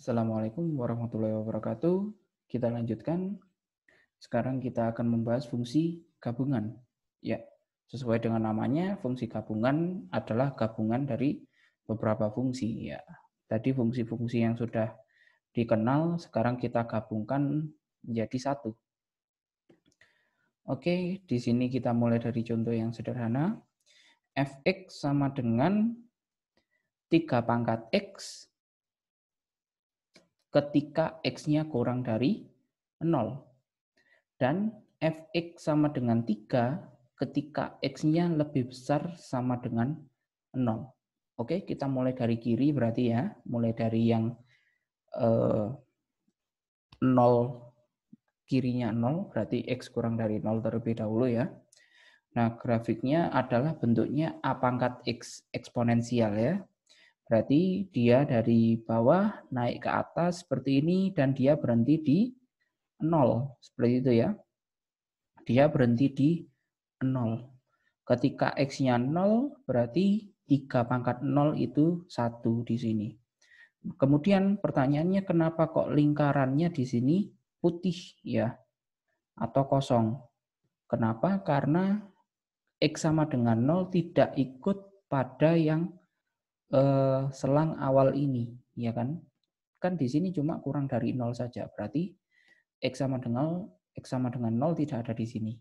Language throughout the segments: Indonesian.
Assalamualaikum warahmatullahi wabarakatuh. Kita lanjutkan. Sekarang kita akan membahas fungsi gabungan. Ya, sesuai dengan namanya, fungsi gabungan adalah gabungan dari beberapa fungsi. Ya, tadi fungsi-fungsi yang sudah dikenal, sekarang kita gabungkan menjadi satu. Oke, di sini kita mulai dari contoh yang sederhana. Fx sama dengan 3 pangkat X ketika X-nya kurang dari 0. Dan Fx sama dengan 3 ketika X-nya lebih besar sama dengan 0. Oke, kita mulai dari kiri berarti ya. Mulai dari yang 0, kirinya 0, berarti X kurang dari 0 terlebih dahulu ya. Nah, grafiknya adalah bentuknya A pangkat X eksponensial ya. Berarti dia dari bawah naik ke atas seperti ini dan dia berhenti di 0. Seperti itu ya. Dia berhenti di 0. Ketika X-nya 0, berarti 3 pangkat 0 itu 1 di sini. Kemudian pertanyaannya kenapa kok lingkarannya di sini putih ya atau kosong? Kenapa? Karena X sama dengan 0 tidak ikut pada yang selang awal ini, ya kan? Kan di sini cuma kurang dari 0 saja. Berarti X sama dengan 0 tidak ada di sini.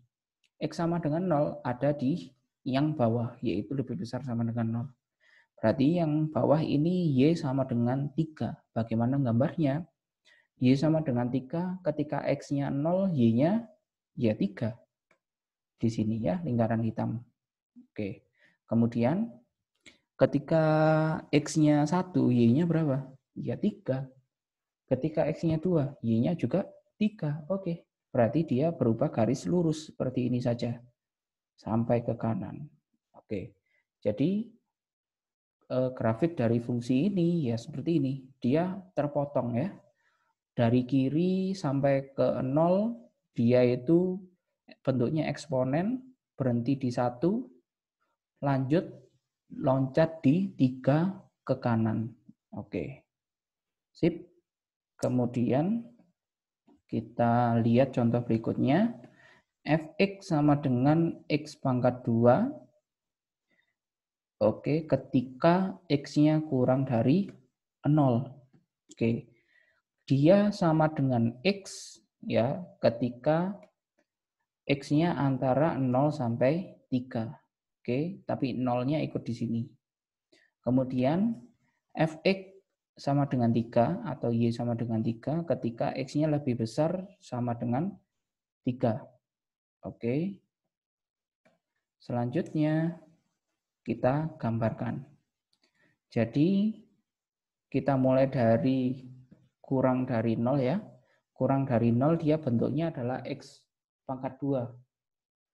X sama dengan 0 ada di yang bawah, yaitu lebih besar sama dengan 0. Berarti yang bawah ini Y sama dengan 3. Bagaimana gambarnya? Y sama dengan 3, ketika X-nya 0, Y-nya ya 3. Di sini ya, lingkaran hitam. Oke. Kemudian ketika X-nya 1, Y-nya berapa? Ya 3. Ketika X-nya 2, Y-nya juga 3. Oke. Berarti dia berubah garis lurus seperti ini saja. Sampai ke kanan. Oke. Jadi grafik dari fungsi ini ya seperti ini. Dia terpotong ya. Dari kiri sampai ke 0, dia itu bentuknya eksponen, berhenti di 1, lanjut loncat di 3 ke kanan. Oke. Sip. Kemudian kita lihat contoh berikutnya. Fx sama dengan X pangkat 2. Oke, ketika X-nya kurang dari 0. Oke. Dia sama dengan X ya ketika X-nya antara 0 sampai 3. Oke, tapi 0-nya ikut di sini. Kemudian Fx sama dengan 3 atau Y sama dengan 3 ketika X-nya lebih besar sama dengan 3. Oke. Selanjutnya kita gambarkan. Jadi kita mulai dari kurang dari 0 ya. Kurang dari 0 dia bentuknya adalah X pangkat 2.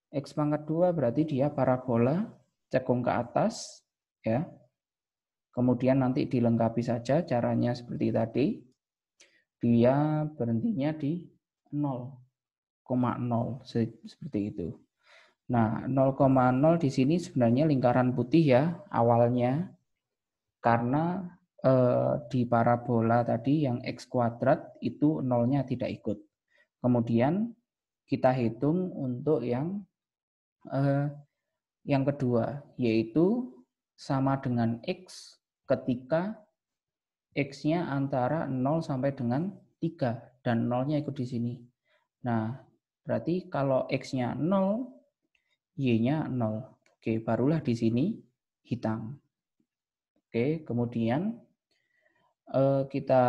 X pangkat 2 berarti dia parabola cekung ke atas ya. Kemudian nanti dilengkapi saja caranya seperti tadi. Dia berhentinya di 0,0 seperti itu. Nah, 0,0 di sini sebenarnya lingkaran putih ya awalnya. Karena di parabola tadi yang X kuadrat itu 0-nya tidak ikut. Kemudian kita hitung untuk yang kedua, yaitu sama dengan X ketika X-nya antara 0 sampai dengan 3, dan 0-nya ikut di sini. Nah, berarti kalau X-nya 0, Y-nya 0. Oke, barulah di sini hitam. Oke, kemudian kita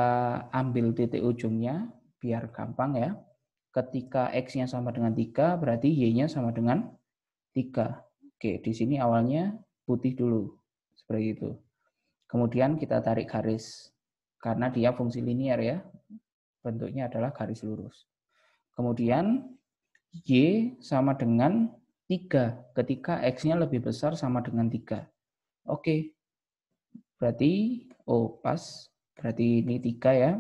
ambil titik ujungnya, biar gampang ya. Ketika X-nya sama dengan 3, berarti Y-nya sama dengan 3. Oke, di sini awalnya putih dulu. Seperti itu. Kemudian kita tarik garis. Karena dia fungsi linear ya. Bentuknya adalah garis lurus. Kemudian Y sama dengan 3 ketika X-nya lebih besar sama dengan 3. Oke. Berarti, pas. Berarti ini 3 ya.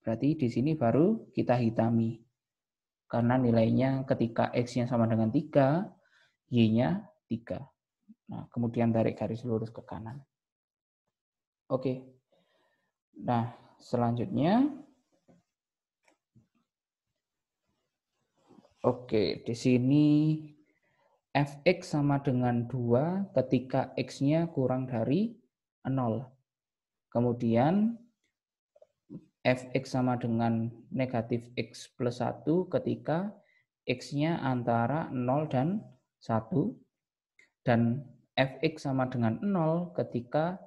Berarti di sini baru kita hitami. Karena nilainya ketika X-nya sama dengan 3, Y-nya 3. Nah, kemudian tarik garis lurus ke kanan. Oke. Nah, Selanjutnya, oke, di sini fx sama dengan 2 ketika x-nya kurang dari 0. Kemudian fx sama dengan negatif x plus 1 ketika x-nya antara 0 dan 1. Dan fx sama dengan 0 ketika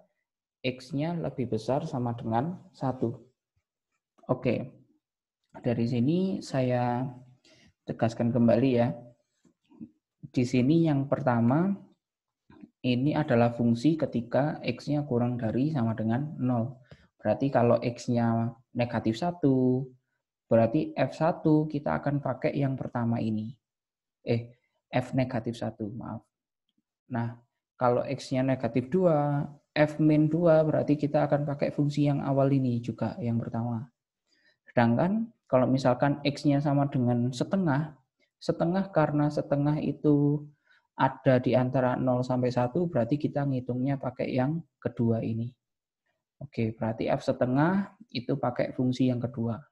x-nya lebih besar sama dengan 1. Oke, dari sini saya tegaskan kembali ya. Di sini yang pertama, ini adalah fungsi ketika x-nya kurang dari sama dengan 0. Berarti kalau x-nya negatif 1, berarti f1 kita akan pakai yang pertama ini. F negatif 1, maaf. Nah, kalau x-nya negatif 2, f min 2 berarti kita akan pakai fungsi yang awal ini juga, yang pertama. Sedangkan kalau misalkan x-nya sama dengan setengah, setengah karena setengah itu ada di antara 0 sampai 1, berarti kita ngitungnya pakai yang kedua ini. Oke, berarti f setengah itu pakai fungsi yang kedua.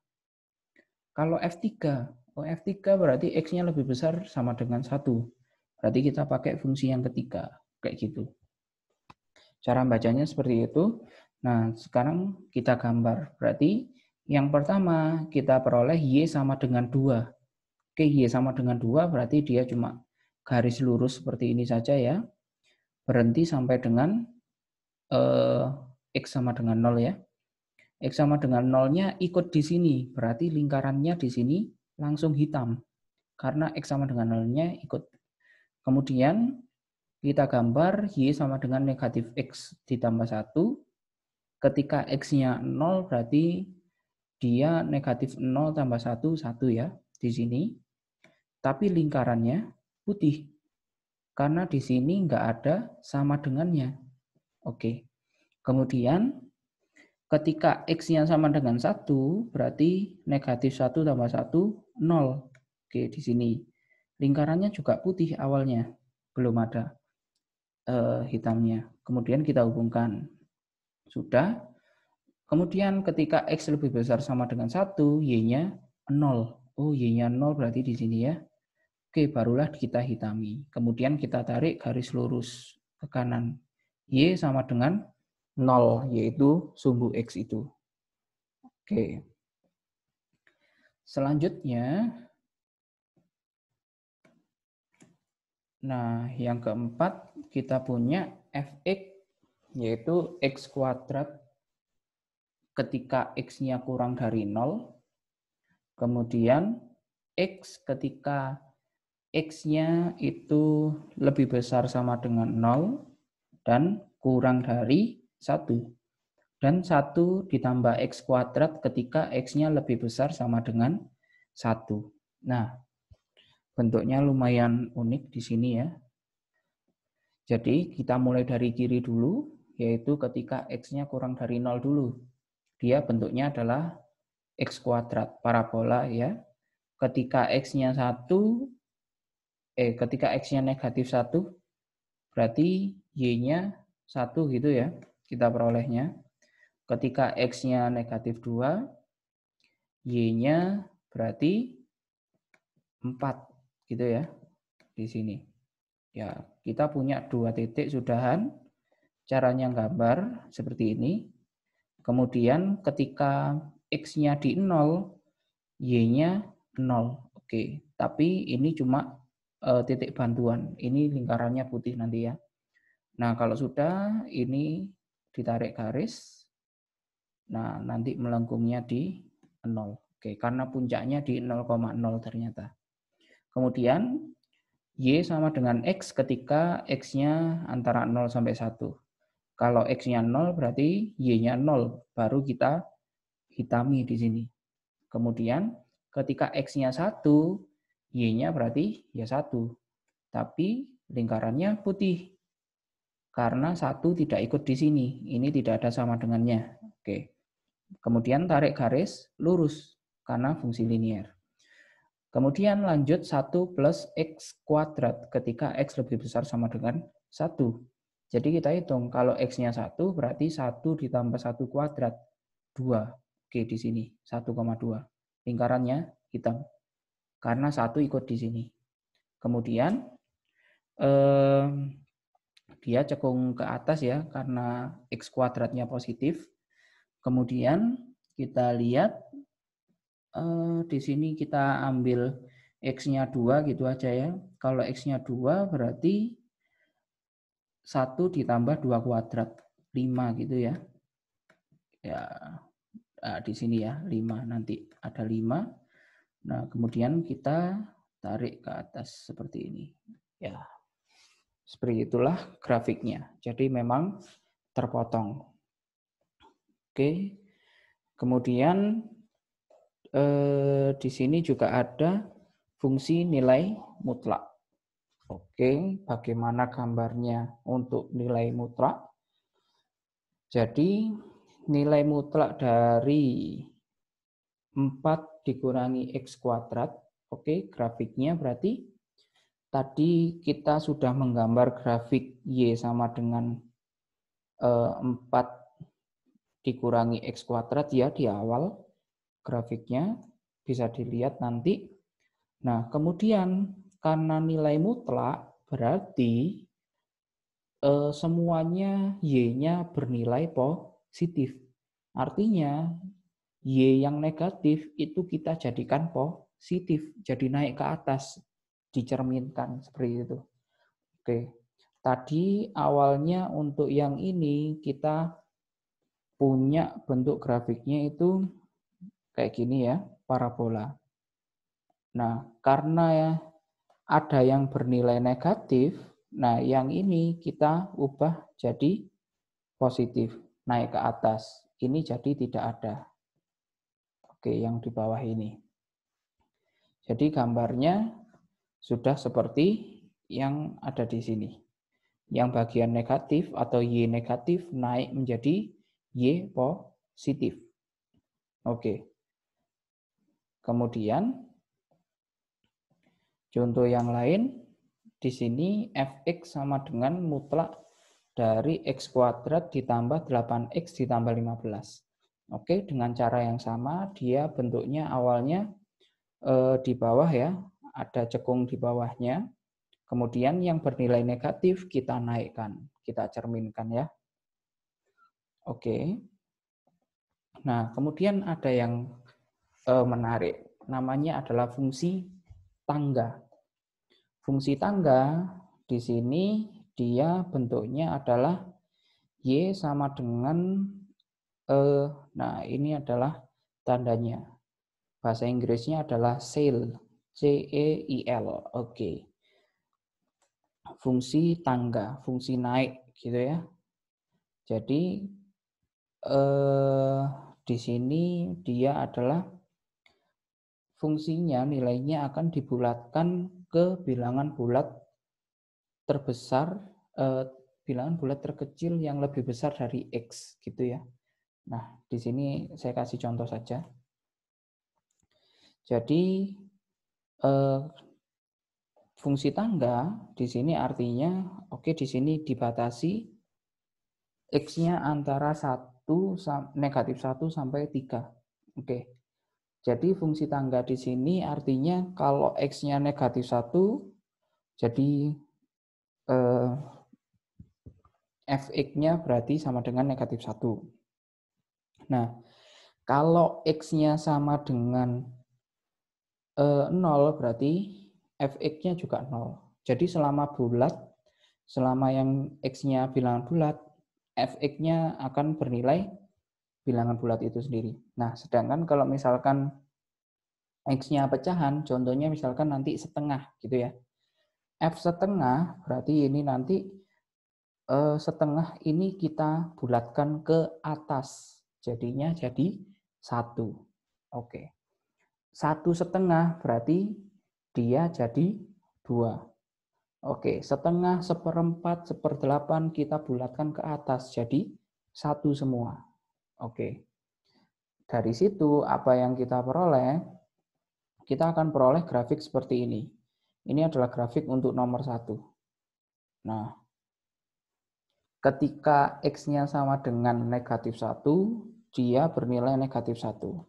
Kalau f3, f3 berarti x-nya lebih besar sama dengan 1. Berarti kita pakai fungsi yang ketiga, kayak gitu. Cara bacanya seperti itu. Nah, sekarang kita gambar. Berarti yang pertama kita peroleh y sama dengan 2. Oke, y sama dengan 2 berarti dia cuma garis lurus seperti ini saja ya. Berhenti sampai dengan x sama dengan 0 ya. X sama dengan 0-nya ikut di sini. Berarti lingkarannya di sini langsung hitam. Karena x sama dengan 0-nya ikut. Kemudian kita gambar y sama dengan negatif x ditambah 1. Ketika x-nya 0 berarti dia negatif 0 tambah 1, 1 ya di sini. Tapi lingkarannya putih. Karena di sini nggak ada sama dengannya. Oke. Kemudian ketika x-nya sama dengan 1, berarti negatif 1 tambah 1, 0. Oke, di sini. Lingkarannya juga putih awalnya. Belum ada hitamnya. Kemudian kita hubungkan. Sudah. Kemudian ketika x lebih besar sama dengan 1, y-nya 0. Oh, y-nya 0 berarti di sini ya. Oke, barulah kita hitami. Kemudian kita tarik garis lurus ke kanan. Y sama dengan 0, yaitu sumbu X itu. Oke. Selanjutnya, nah yang keempat kita punya fx, yaitu x kuadrat ketika x-nya kurang dari 0. Kemudian x ketika x-nya itu lebih besar sama dengan 0 dan kurang dari 1. Dan 1 ditambah x kuadrat ketika x-nya lebih besar sama dengan 1. Nah, bentuknya lumayan unik di sini ya. Jadi kita mulai dari kiri dulu, yaitu ketika x-nya kurang dari 0 dulu. Dia bentuknya adalah x kuadrat, parabola ya. Ketika x-nya 1, ketika x-nya negatif 1, berarti y-nya 1 gitu ya, kita perolehnya. Ketika x-nya negatif 2, y-nya berarti 4 gitu ya, di sini. Ya, kita punya 2 titik sudahan, caranya gambar seperti ini. Kemudian ketika x-nya di 0, y-nya 0. Oke, tapi ini cuma titik bantuan. Ini lingkarannya putih nanti ya. Nah, kalau sudah ini ditarik garis. Nah, nanti melengkungnya di 0. Oke, karena puncaknya di 0,0 ternyata. Kemudian y sama dengan x ketika x-nya antara 0 sampai 1. Kalau x-nya 0 berarti y-nya 0, baru kita hitami di sini. Kemudian ketika x-nya 1, y-nya berarti ya 1. Tapi lingkarannya putih. Karena 1 tidak ikut di sini. Ini tidak ada sama dengannya. Oke. Kemudian tarik garis lurus karena fungsi linier. Kemudian lanjut 1 plus x kuadrat ketika x lebih besar sama dengan 1. Jadi kita hitung kalau x-nya 1 berarti 1 ditambah 1 kuadrat 2. Oke, di sini 1,2. Lingkarannya hitam. Karena 1 ikut di sini. Kemudian dia cekung ke atas ya, karena X kuadratnya positif. Kemudian kita lihat di sini kita ambil X-nya 2 gitu aja ya. Kalau X-nya 2 berarti 1 ditambah 2 kuadrat, 5 gitu ya. Ya, di sini ya, 5. Nanti ada 5. Nah, kemudian kita tarik ke atas seperti ini. Ya, seperti itulah grafiknya. Jadi memang terpotong. Oke. Kemudian di sini juga ada fungsi nilai mutlak. Oke, bagaimana gambarnya untuk nilai mutlak? Jadi nilai mutlak dari 4 dikurangi X kuadrat. Oke, grafiknya berarti tadi kita sudah menggambar grafik Y sama dengan 4 dikurangi X kuadrat ya di awal grafiknya. Bisa dilihat nanti. Nah, kemudian karena nilai mutlak berarti semuanya Y-nya bernilai positif. Artinya Y yang negatif itu kita jadikan positif, jadi naik ke atas, dicerminkan seperti itu. Oke, tadi awalnya untuk yang ini kita punya bentuk grafiknya itu kayak gini ya, parabola. Nah, karena ya ada yang bernilai negatif, nah yang ini kita ubah jadi positif, naik ke atas. Ini jadi tidak ada. Oke, yang di bawah ini. Jadi gambarnya sudah seperti yang ada di sini. Yang bagian negatif atau Y negatif naik menjadi Y positif. Oke. Kemudian contoh yang lain, di sini fx sama dengan mutlak dari x kuadrat ditambah 8x ditambah 15. Oke, dengan cara yang sama, dia bentuknya awalnya di bawah ya, ada cekung di bawahnya. Kemudian yang bernilai negatif kita naikkan, kita cerminkan ya. Oke. Nah, kemudian ada yang menarik, namanya adalah fungsi tangga. Fungsi tangga di sini dia bentuknya adalah Y sama dengan nah ini adalah tandanya. Bahasa Inggrisnya adalah ceil, C-E-I-L. Oke. Fungsi tangga, fungsi naik gitu ya. Jadi di sini dia adalah fungsinya nilainya akan dibulatkan ke bilangan bulat terbesar, bilangan bulat terkecil yang lebih besar dari X gitu ya. Nah, di sini saya kasih contoh saja. Jadi fungsi tangga di sini artinya oke, di sini dibatasi X-nya antara negatif 1 sampai 3. Oke. Jadi fungsi tangga di sini artinya kalau X-nya negatif 1, jadi fx-nya berarti sama dengan negatif 1. Nah, kalau X-nya sama dengan 0 berarti fx-nya juga 0. Jadi selama bulat, selama yang X-nya bilangan bulat, fx-nya akan bernilai bilangan bulat itu sendiri. Nah, sedangkan kalau misalkan X-nya pecahan, contohnya misalkan nanti setengah gitu ya. F setengah berarti ini nanti setengah ini kita bulatkan ke atas. Jadinya jadi 1. Oke. 1/2 berarti dia jadi 2. Oke, setengah, 1/4, 1/8 kita bulatkan ke atas. Jadi 1 semua. Oke. Dari situ apa yang kita peroleh? Kita akan peroleh grafik seperti ini. Ini adalah grafik untuk nomor 1. Nah, ketika X-nya sama dengan negatif 1, dia bernilai negatif 1.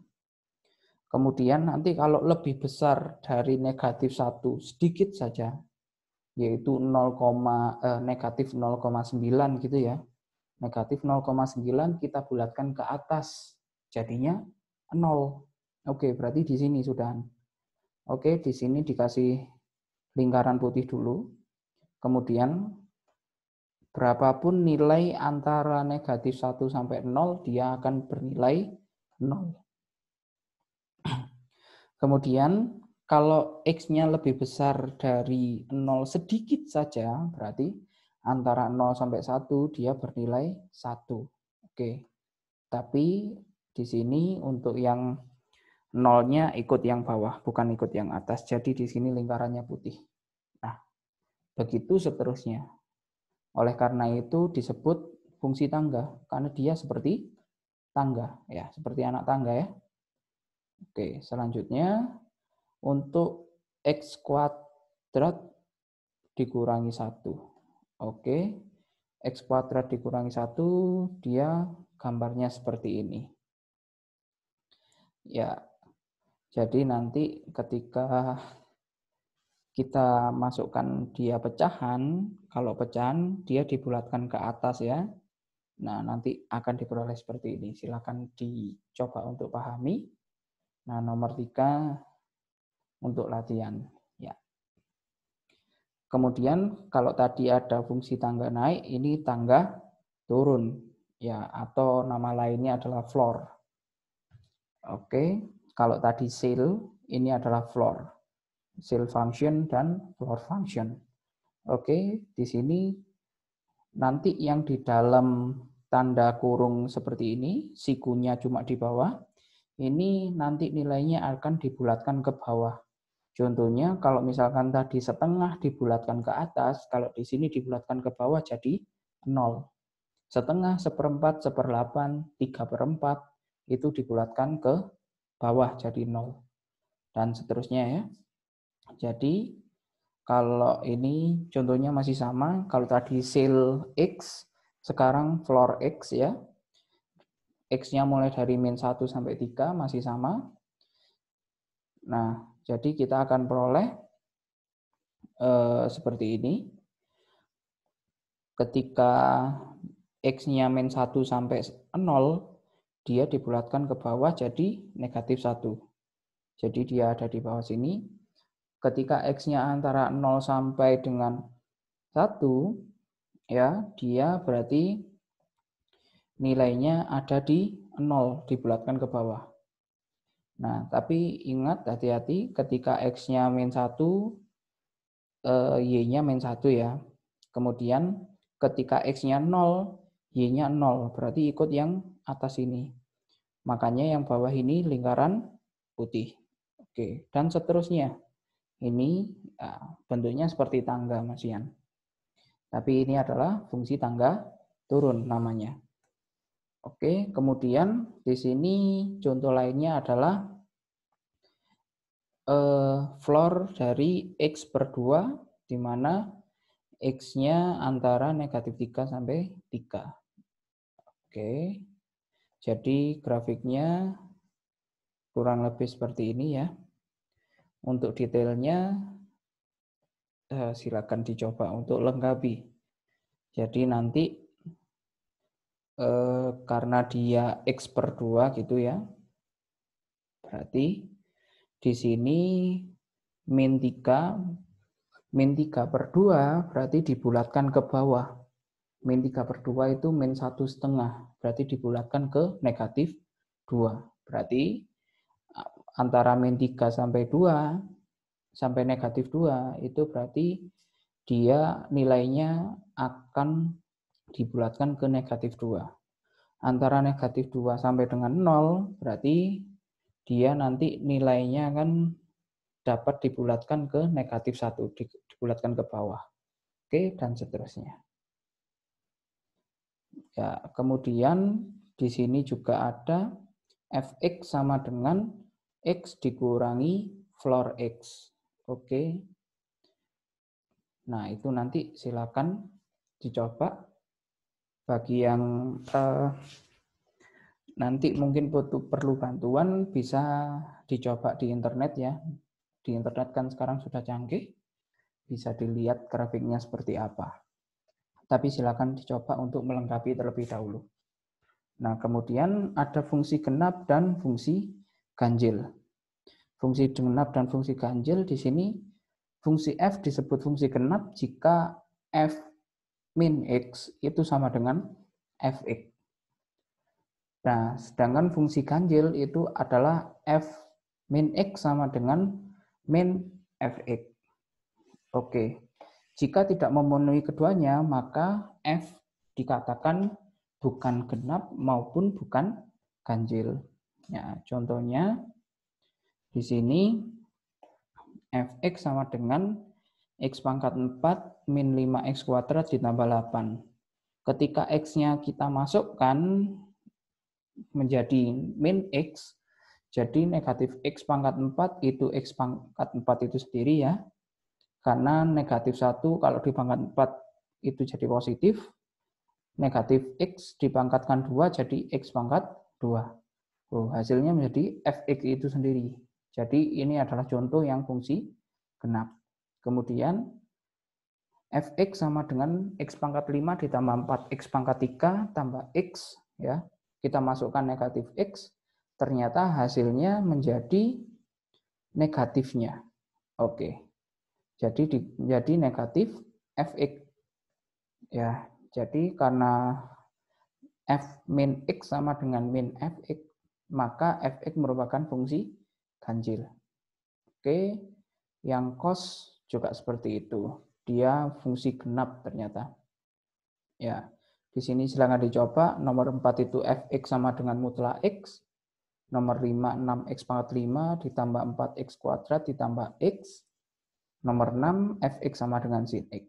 Kemudian nanti kalau lebih besar dari negatif 1 sedikit saja, yaitu negatif 0,9 gitu ya. Negatif 0,9 kita bulatkan ke atas, jadinya 0. Oke, berarti di sini sudah. Oke, di sini dikasih lingkaran putih dulu. Kemudian berapapun nilai antara negatif 1 sampai 0, dia akan bernilai 0. Kemudian kalau X-nya lebih besar dari 0 sedikit saja, berarti antara 0 sampai 1 dia bernilai 1. Oke. Tapi di sini untuk yang 0-nya ikut yang bawah, bukan ikut yang atas. Jadi di sini lingkarannya putih. Nah, begitu seterusnya. Oleh karena itu disebut fungsi tangga, karena dia seperti tangga, ya, seperti anak tangga ya. Oke, selanjutnya untuk X kuadrat dikurangi 1. Oke, X kuadrat dikurangi 1, dia gambarnya seperti ini. Ya, jadi nanti ketika kita masukkan dia pecahan, kalau pecahan dia dibulatkan ke atas ya. Nah, nanti akan diperoleh seperti ini. Silakan dicoba untuk pahami. Nah, nomor 3 untuk latihan. Ya. Kemudian kalau tadi ada fungsi tangga naik, ini tangga turun. Ya, atau nama lainnya adalah floor. Oke, kalau tadi sail, ini adalah floor. Sail function dan floor function. Oke, di sini nanti yang di dalam tanda kurung seperti ini, sikunya cuma di bawah, ini nanti nilainya akan dibulatkan ke bawah. Contohnya kalau misalkan tadi setengah dibulatkan ke atas, kalau di sini dibulatkan ke bawah jadi 0. Setengah, seperempat, seperdelapan, 3/4 itu dibulatkan ke bawah jadi 0. Dan seterusnya ya. Jadi kalau ini contohnya masih sama, kalau tadi sail X, sekarang floor X ya. X-nya mulai dari min 1 sampai 3 masih sama. Nah, jadi kita akan peroleh seperti ini. Ketika X-nya min 1 sampai 0, dia dibulatkan ke bawah jadi negatif 1. Jadi dia ada di bawah sini. Ketika X-nya antara 0 sampai dengan 1, ya, dia berarti nilainya ada di 0, dibulatkan ke bawah. Nah, tapi ingat hati-hati ketika X-nya min 1, Y-nya min 1 ya. Kemudian ketika X-nya 0, Y-nya 0, berarti ikut yang atas ini. Makanya yang bawah ini lingkaran putih. Oke, dan seterusnya. Ini ya, bentuknya seperti tangga, Mas Ian. Tapi ini adalah fungsi tangga turun namanya. Oke, kemudian di sini contoh lainnya adalah floor dari X/2, di mana X-nya antara negatif 3 sampai 3. Oke, jadi grafiknya kurang lebih seperti ini ya. Untuk detailnya silakan dicoba untuk lengkapi. Jadi nanti karena dia X/2 gitu ya, berarti di sini min 3/2 berarti dibulatkan ke bawah. Min 3/2 itu min 1,5, berarti dibulatkan ke negatif 2. Berarti antara min 3 sampai 2 sampai negatif 2 itu berarti dia nilainya akan dibulatkan ke negatif 2. Antara negatif 2 sampai dengan 0 berarti dia nanti nilainya akan dapat dibulatkan ke negatif 1, dibulatkan ke bawah. Oke, dan seterusnya. Ya, kemudian di sini juga ada fx sama dengan x dikurangi floor x. Oke. Nah, itu nanti silakan dicoba. Bagi yang Nanti mungkin perlu bantuan, bisa dicoba di internet ya. Di internet kan sekarang sudah canggih, bisa dilihat grafiknya seperti apa. Tapi silakan dicoba untuk melengkapi terlebih dahulu. Nah, kemudian ada fungsi genap dan fungsi ganjil. Fungsi genap dan fungsi ganjil di sini, fungsi f disebut fungsi genap jika f min x itu sama dengan fx. Nah, sedangkan fungsi ganjil itu adalah f min x sama dengan min fx. Oke, jika tidak memenuhi keduanya, maka f dikatakan bukan genap maupun bukan ganjil. Ya, contohnya di sini fx sama dengan x pangkat 4 min 5x kuadrat ditambah 8. Ketika x-nya kita masukkan menjadi min x, jadi negatif x pangkat 4 itu x pangkat 4 itu sendiri ya. Karena negatif 1 kalau di pangkat 4 itu jadi positif, negatif x dipangkatkan 2 jadi x pangkat 2. Hasilnya menjadi fx itu sendiri. Jadi ini adalah contoh yang fungsi genap. Kemudian fx sama dengan x pangkat 5 ditambah 4x pangkat 3 tambah x ya. Kita masukkan negatif x, ternyata hasilnya menjadi negatifnya. Oke. Jadi negatif fx. Ya, jadi karena f min x sama dengan min fx, maka fx merupakan fungsi ganjil. Oke, yang cos juga seperti itu. Dia fungsi genap ternyata. Ya, di sini silakan dicoba. Nomor 4 itu fx sama dengan mutlak x. Nomor 5, 6x pangkat 5 ditambah 4x kuadrat ditambah x. Nomor 6, fx sama dengan sin x.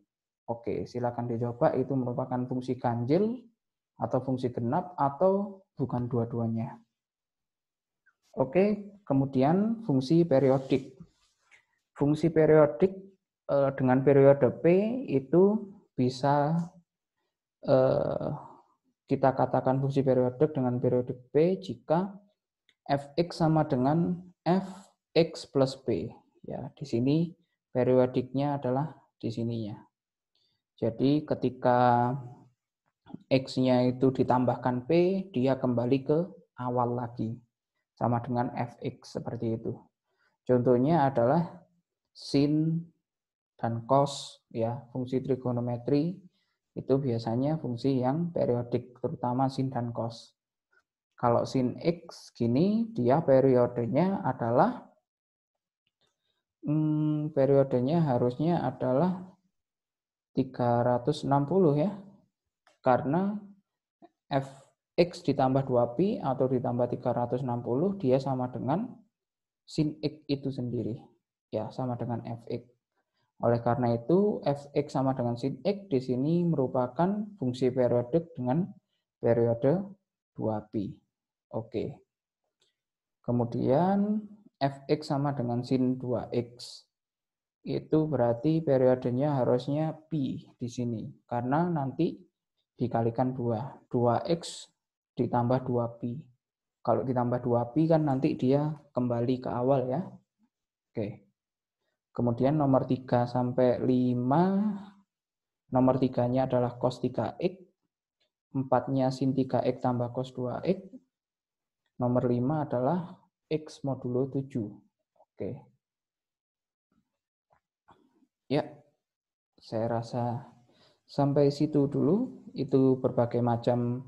Oke, silakan dicoba. Itu merupakan fungsi ganjil atau fungsi genap atau bukan dua-duanya. Oke, kemudian fungsi periodik. Fungsi periodik dengan periode P itu bisa kita katakan fungsi periodik dengan periodik P jika fx sama dengan fx plus P. Ya, di sini periodiknya adalah di sininya. Jadi ketika x-nya itu ditambahkan P, dia kembali ke awal lagi. Sama dengan fx seperti itu. Contohnya adalah sin dan cos, ya, fungsi trigonometri itu biasanya fungsi yang periodik, terutama sin dan cos. Kalau sin x gini, dia periodenya adalah harusnya adalah 360 ya. Karena fx ditambah 2pi atau ditambah 360 dia sama dengan sin x itu sendiri. Ya, sama dengan fx. Oleh karena itu, fx sama dengan sin x di sini merupakan fungsi periodik dengan periode 2pi. Oke. Kemudian fx sama dengan sin 2x. Itu berarti periodenya harusnya pi di sini. Karena nanti dikalikan 2. 2x ditambah 2pi. Kalau ditambah 2pi kan nanti dia kembali ke awal ya. Oke. Kemudian nomor 3 sampai 5, nomor 3-nya adalah cos 3x, 4-nya sin 3x tambah cos 2x, nomor 5 adalah x modulo 7. Oke. Ya, saya rasa sampai situ dulu, itu berbagai macam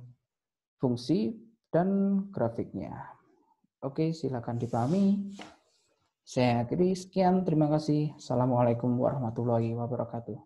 fungsi dan grafiknya. Oke, silakan dipahami. Saya akhiri, sekian, terima kasih. Assalamualaikum warahmatullahi wabarakatuh.